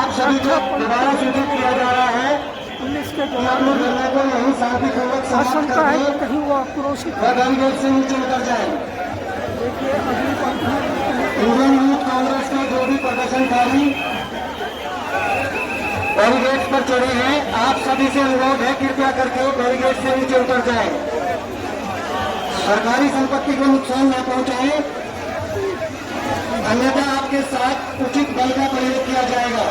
आप सभी को दोबारा सूचित किया जा रहा है कि अपने धरने को यही शांतिपूर्वक समाप्त करके कहीं वो आक्रोशित बैरिकेड से नीचे उतर जाए। इंडियन यूथ कांग्रेस के जो भी प्रदर्शनकारी बैरिकेड पर चढ़े हैं, आप सभी से अनुरोध है कृपया करके बैरिकेड से नीचे उतर जाएं। सरकारी संपत्ति को नुकसान न पहुंचाएं, अन्यथा आपके साथ उचित बल का प्रयोग किया जाएगा।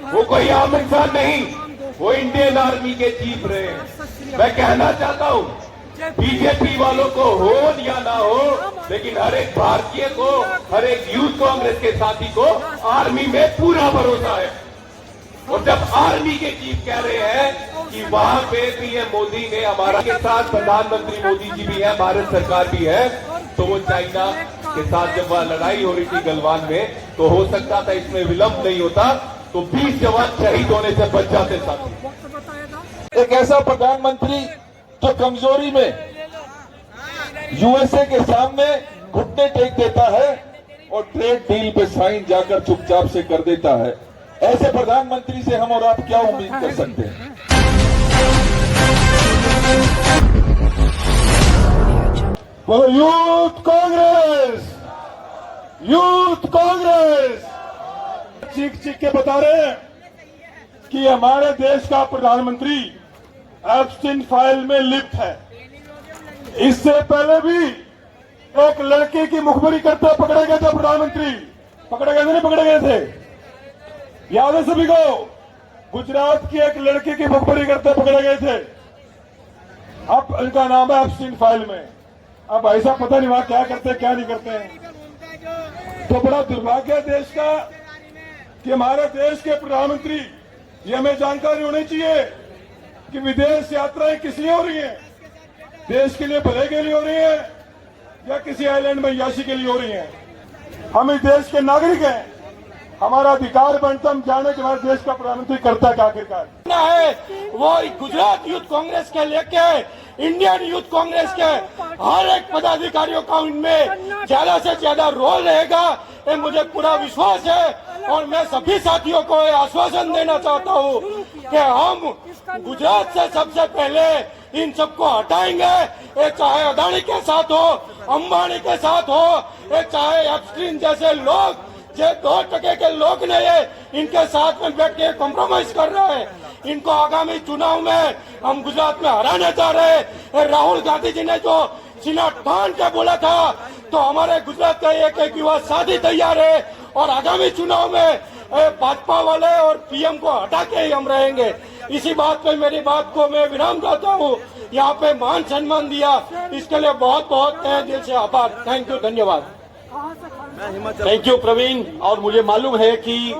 वो कोई आम इंसान नहीं, वो इंडियन आर्मी के चीफ रहे हैं। मैं कहना चाहता हूँ बीजेपी वालों को हो या ना हो, लेकिन हर एक भारतीय को, हर एक यूथ कांग्रेस के साथी को आर्मी में पूरा भरोसा है। और जब आर्मी के चीफ कह रहे हैं कि वहां पे पीएम मोदी ने हमारा के साथ प्रधानमंत्री मोदी जी भी है, भारत सरकार भी है, तो वो चाइना के साथ जब वह लड़ाई हो रही थी गलवान में, तो हो सकता था इसमें विलंब नहीं होता तो 20 जवान शहीद होने से बच जाते साथी। एक ऐसा प्रधानमंत्री जो कमजोरी में यूएसए के सामने घुटने टेक देता है और ट्रेड डील पे साइन जाकर चुपचाप से कर देता है, ऐसे प्रधानमंत्री से हम और आप क्या उम्मीद कर सकते हैं। वो यूथ कांग्रेस चीख चीख के बता रहे हैं कि हमारे देश का प्रधानमंत्री एप्स्टीन फाइल में लिप्त है। इससे पहले भी एक लड़के की मुखबिरी करते पकड़े गए थे प्रधानमंत्री, पकड़े गए थे नहीं पकड़े गए थे, याद है सभी को। गुजरात की एक लड़की की मुखबिरी करते पकड़े गए थे, अब उनका नाम है एप्स्टीन फाइल में। अब ऐसा पता नहीं वहां क्या करते क्या नहीं करते हैं। तो बड़ा दुर्भाग्य है देश का कि हमारे देश के प्रधानमंत्री, ये हमें जानकारी होनी चाहिए कि विदेश यात्राएं किस लिए हो रही हैं, देश के लिए भले के लिए हो रही हैं या किसी आइलैंड में याशी के लिए हो रही हैं। हम इस देश के नागरिक हैं, हमारा अधिकार बनता हम जाने के हमारे देश का प्रधानमंत्री करता है आखिरकार है। वो गुजरात यूथ कांग्रेस के लेके इंडियन यूथ कांग्रेस के हर एक पदाधिकारियों का उनमें ज्यादा से ज्यादा रोल रहेगा, ये मुझे पूरा विश्वास है। और मैं सभी साथियों को आश्वासन देना चाहता हूँ कि हम गुजरात से सबसे पहले इन सबको हटाएंगे, ये चाहे अदानी के साथ हो, अंबानी के साथ हो, ये चाहे एप्स्टीन जैसे लोग जो 2% के लोग नहीं, इनके साथ में बैठ के कॉम्प्रोमाइज कर रहे हैं। इनको आगामी चुनाव में हम गुजरात में हराना चाह रहे हैं। राहुल गांधी जी ने जो सीना तान के बोला था, तो हमारे गुजरात का एक युवा साथी तैयार है और आगामी चुनाव में भाजपा वाले और पीएम को हटा के ही हम रहेंगे। इसी बात पे मेरी बात को मैं विराम चाहता हूँ। यहाँ पे मान सम्मान दिया, इसके लिए बहुत बहुत तहे दिल से आभार। थैंक यू, धन्यवाद। Thank you Praveen. और मुझे मालूम है कि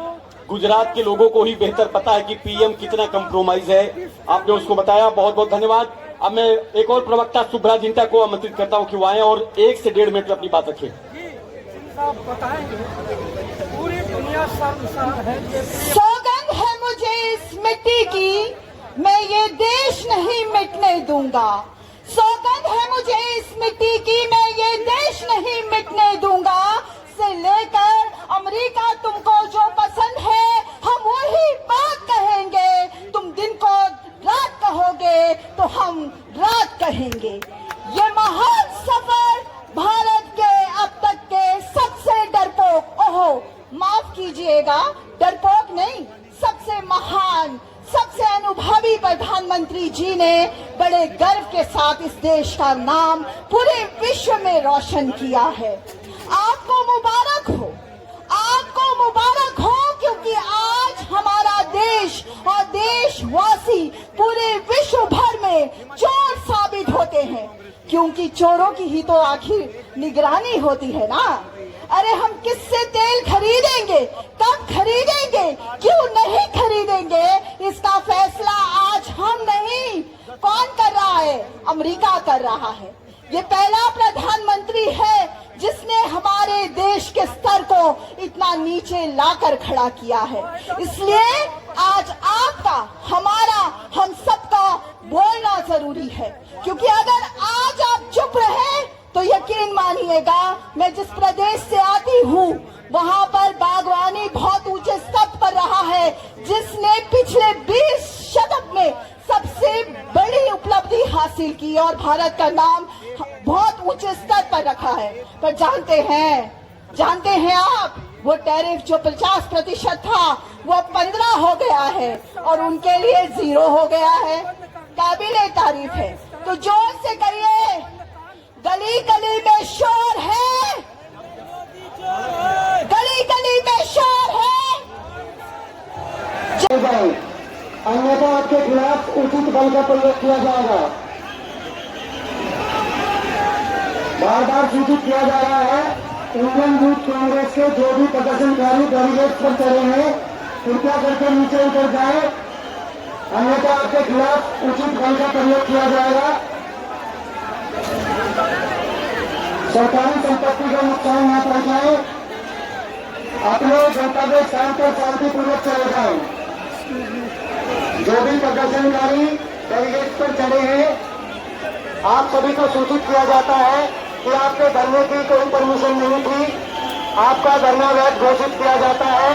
गुजरात के लोगों को ही बेहतर पता है कि पीएम कितना कंप्रोमाइज है, आपने उसको बताया, बहुत बहुत धन्यवाद। अब मैं एक और प्रवक्ता सुब्रा जिंटा को आमंत्रित करता हूं कि वो आए और 1 से 1.5 मिनट में अपनी बात रखें। पूरी दुनिया सौगंध है मुझे इस मिट्टी की, मैं ये देश नहीं मिटने दूंगा। सौगंध है मुझे इस मिट्टी की, मैं ये देश नहीं मिटने दूंगा। से लेकर अमेरिका तुमको जो पसंद है, हम वही बात कहेंगे। तुम दिन को रात कहोगे तो हम रात कहेंगे। ये महान सफर भारत के अब तक के सबसे डरपोक, ओहो माफ कीजिएगा, डरपोक नहीं, सबसे महान, सबसे अनुभवी प्रधानमंत्री जी ने बड़े गर्व के साथ इस देश का नाम पूरे विश्व में रोशन किया है। आपको मुबारक हो, आपको मुबारक हो, क्योंकि आज हमारा देश और देशवासी पूरे विश्व भर में चोर साबित होते हैं, क्योंकि चोरों की ही तो आखिर निगरानी होती है ना। अरे हम किससे तेल खरीदेंगे, कब खरीदेंगे, क्यों नहीं खरीदेंगे, इसका फैसला आज हम नहीं, कौन कर रहा है, अमेरिका कर रहा है। ये पहला प्रधानमंत्री है जिसने हमारे देश के स्तर को इतना नीचे लाकर खड़ा किया है। इसलिए आज आपका, हमारा, हम सबका बोलना जरूरी है, क्योंकि अगर आज आप चुप रहे तो यकीन मानिएगा, मैं जिस प्रदेश से आती हूँ वहाँ की और भारत का नाम बहुत ऊंचे स्तर पर रखा है। पर जानते हैं आप, वो टैरिफ जो 50% था वो 15 हो गया है और उनके लिए 0 हो गया है। काबिले तारीफ है। तो जोर से कहिए, गली गली में शोर है, गली गली में शोर है। अन्यथा आपके खिलाफ उचित बल का प्रयोग किया जाएगा। बार बार सूचित किया जा रहा है, इंडियन यूथ कांग्रेस के जो भी प्रदर्शनकारी बैरिकेड पर चढ़े हैं कृपया करके नीचे उतर जाए, अन्यथा आपके खिलाफ उचित बल का प्रयोग किया जाएगा। सरकारी संपत्ति का नुकसान न पहुंचाए, अपने गंतव्य स्थान पर शांतिपूर्वक चले जाए। जो भी प्रदर्शनकारी बैरिकेड पर चढ़े हैं आप सभी को सूचित किया जाता है कि आपके धरने की कोई परमिशन नहीं थी, आपका धरना वैध घोषित किया जाता है।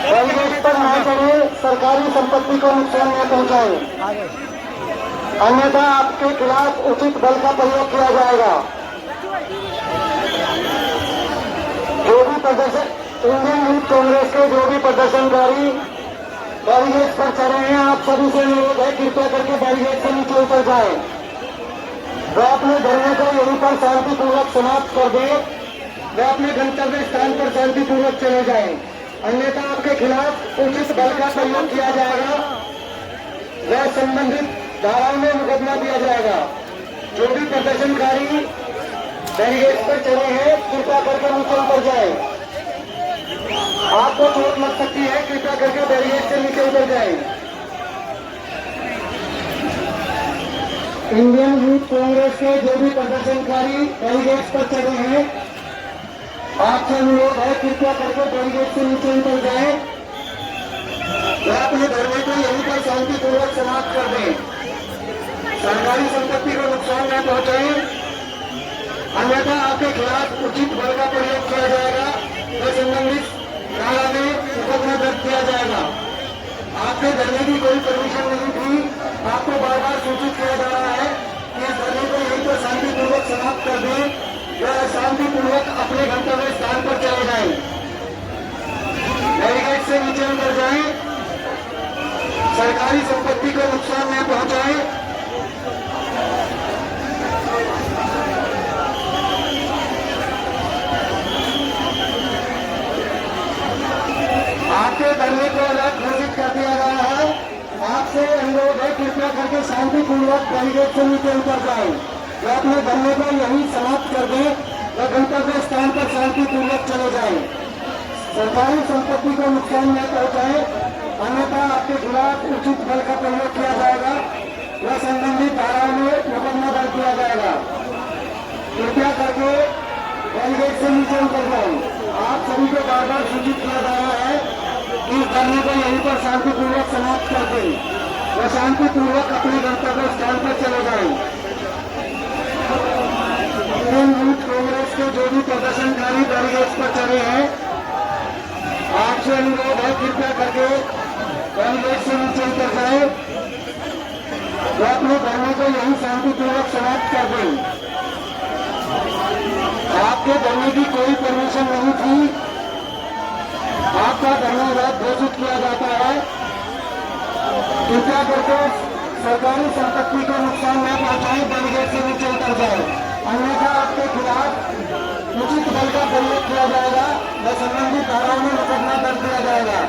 बैरिकेड पर न चढ़े, सरकारी संपत्ति को नुकसान न पहुंचाए, अन्यथा आपके खिलाफ उचित बल का प्रयोग किया जाएगा। जो भी इंडियन यूथ कांग्रेस के जो भी प्रदर्शनकारी बैरिकेड पर चढ़े हैं आप सभी से अनुरोध है कृपया करके बैरिकेड से नीचे उतर जाए। वे अपने धरने को यहीं पर शांतिपूर्वक समाप्त कर दे, वे अपने गंतव्य स्थान पर शांतिपूर्वक चले जाए, अन्यथा आपके खिलाफ उचित बल का प्रयोग किया जाएगा। वह संबंधित धाराओं में मुकदमा दिया जाएगा। जो भी प्रदर्शनकारी बैरिकेड पर चढ़े हैं कृपया करके नीचे उतर जाए। आपको चोट लग सकती है, कृपया करके बैरिकेड से नीचे उतर जाए। इंडियन यूथ कांग्रेस के जो भी प्रदर्शनकारी बैरिकेड पर चढ़े हैं आपसे अनुरोध है कृपया करके बैरिकेड से नीचे उतर जाए। वे अपने धरने को यहीं पर शांतिपूर्वक समाप्त कर दें, सरकारी संपत्ति को नुकसान न पहुंचाए, अन्यथा आपके खिलाफ उचित बल का प्रयोग किया जाएगा। वे संबंधित धारा में मुकदमा दर्ज किया जाएगा। आपके धरने की कोई परमिशन नहीं थी, आपको बार बार सूचित किया जा रहा है कि इस धरने को यहीं पर शांतिपूर्वक समाप्त कर दें, वह शांतिपूर्वक अपने गंतव्य स्थान पर चले जाएं, बैरिकेड से नीचे उतर जाएं, सरकारी संपत्ति को नुकसान न पहुंचाए, आपके धरने को अलग घोषित कर दिया गया है। आपसे अनुरोध है कृपया करके शांतिपूर्वक बैरिकेड से नीचे उतर जाए, वे अपने धरने को यहीं समाप्त कर दें, वे गंतव्य स्थान पर शांतिपूर्वक चले जाए, सरकारी संपत्ति को नुकसान न पहुंचाए, अन्यथा आपके खिलाफ उचित बल का प्रयोग किया जाएगा। वह संबंधित धाराओं में मुकदमा दर्ज किया जाएगा। कृपया करके बैरिकेड से नीचे उतर जाए। आप सभी को बार बार सूचित किया जा रहा है कि इस धरने को यहीं पर शांतिपूर्वक समाप्त कर दें, वह शांतिपूर्वक अपने गंतव्य स्थान पर चले जाएं। इंडियन यूथ कांग्रेस के जो भी प्रदर्शनकारी बैरिकेड पर चढ़े हैं आपसे अनुरोध है कृपया करके बैरिकेड से नीचे उतर जाए, वह अपने धरने को यहीं शांतिपूर्वक समाप्त कर दें। आपके धरने की कोई परमिशन नहीं थी, आपका धरना वैध घोषित किया जाता है। कृपया करके सरकारी संपत्ति को नुकसान न पहुंचाए, बैरिकेड से नीचे उतर जाए, अन्यथा आपके खिलाफ उचित बल का प्रयोग किया जाएगा व संबंधित धाराओं में मुकदमा दर्ज किया जाएगा।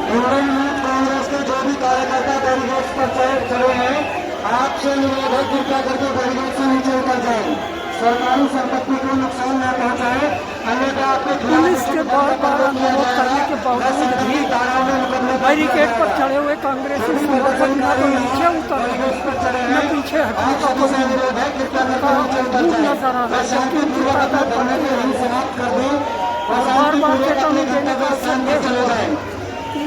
इंडियन यूथ कांग्रेस के जो भी कार्यकर्ता बैरिकेड पर चढ़े हैं आपसे अनुरोध है कृपया करके बैरिकेड से नीचे उतर जाए, सरकारी संपत्ति को नुकसान न पहुंचाए, अन्यथा आपके पुलिस के बार अनुरोध करने के बावजूद भी बैरिकेड पर चढ़े हुए कांग्रेसी समर्थक न तो नीचे उतर न पीछे हटने का कोई नजर आ रहा है। बार बार चेतावनी देने का संदेश कि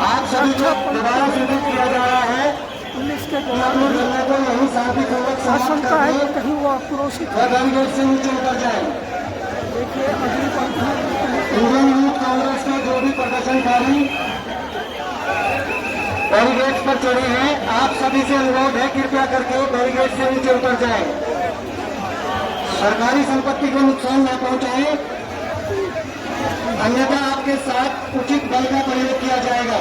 आप सभी को दोबारा सूचित किया जा रहा है पुलिस के कि जवान अपने धरने को यही शांतिपूर्वक समाप्त आशंका है कि करके कहीं वो आक्रोशित वह बैरिकेड से नीचे उतर जाए। देखिए अगली पंक्ति में इंडियन यूथ कांग्रेस के जो भी प्रदर्शनकारी बैरिकेड पर चढ़े हैं, आप सभी से अनुरोध है कृपया करके बैरिकेड से नीचे उतर जाएं। सरकारी संपत्ति को नुकसान न पहुंचाएं, अन्यथा आपके साथ उचित बल का प्रयोग किया जाएगा।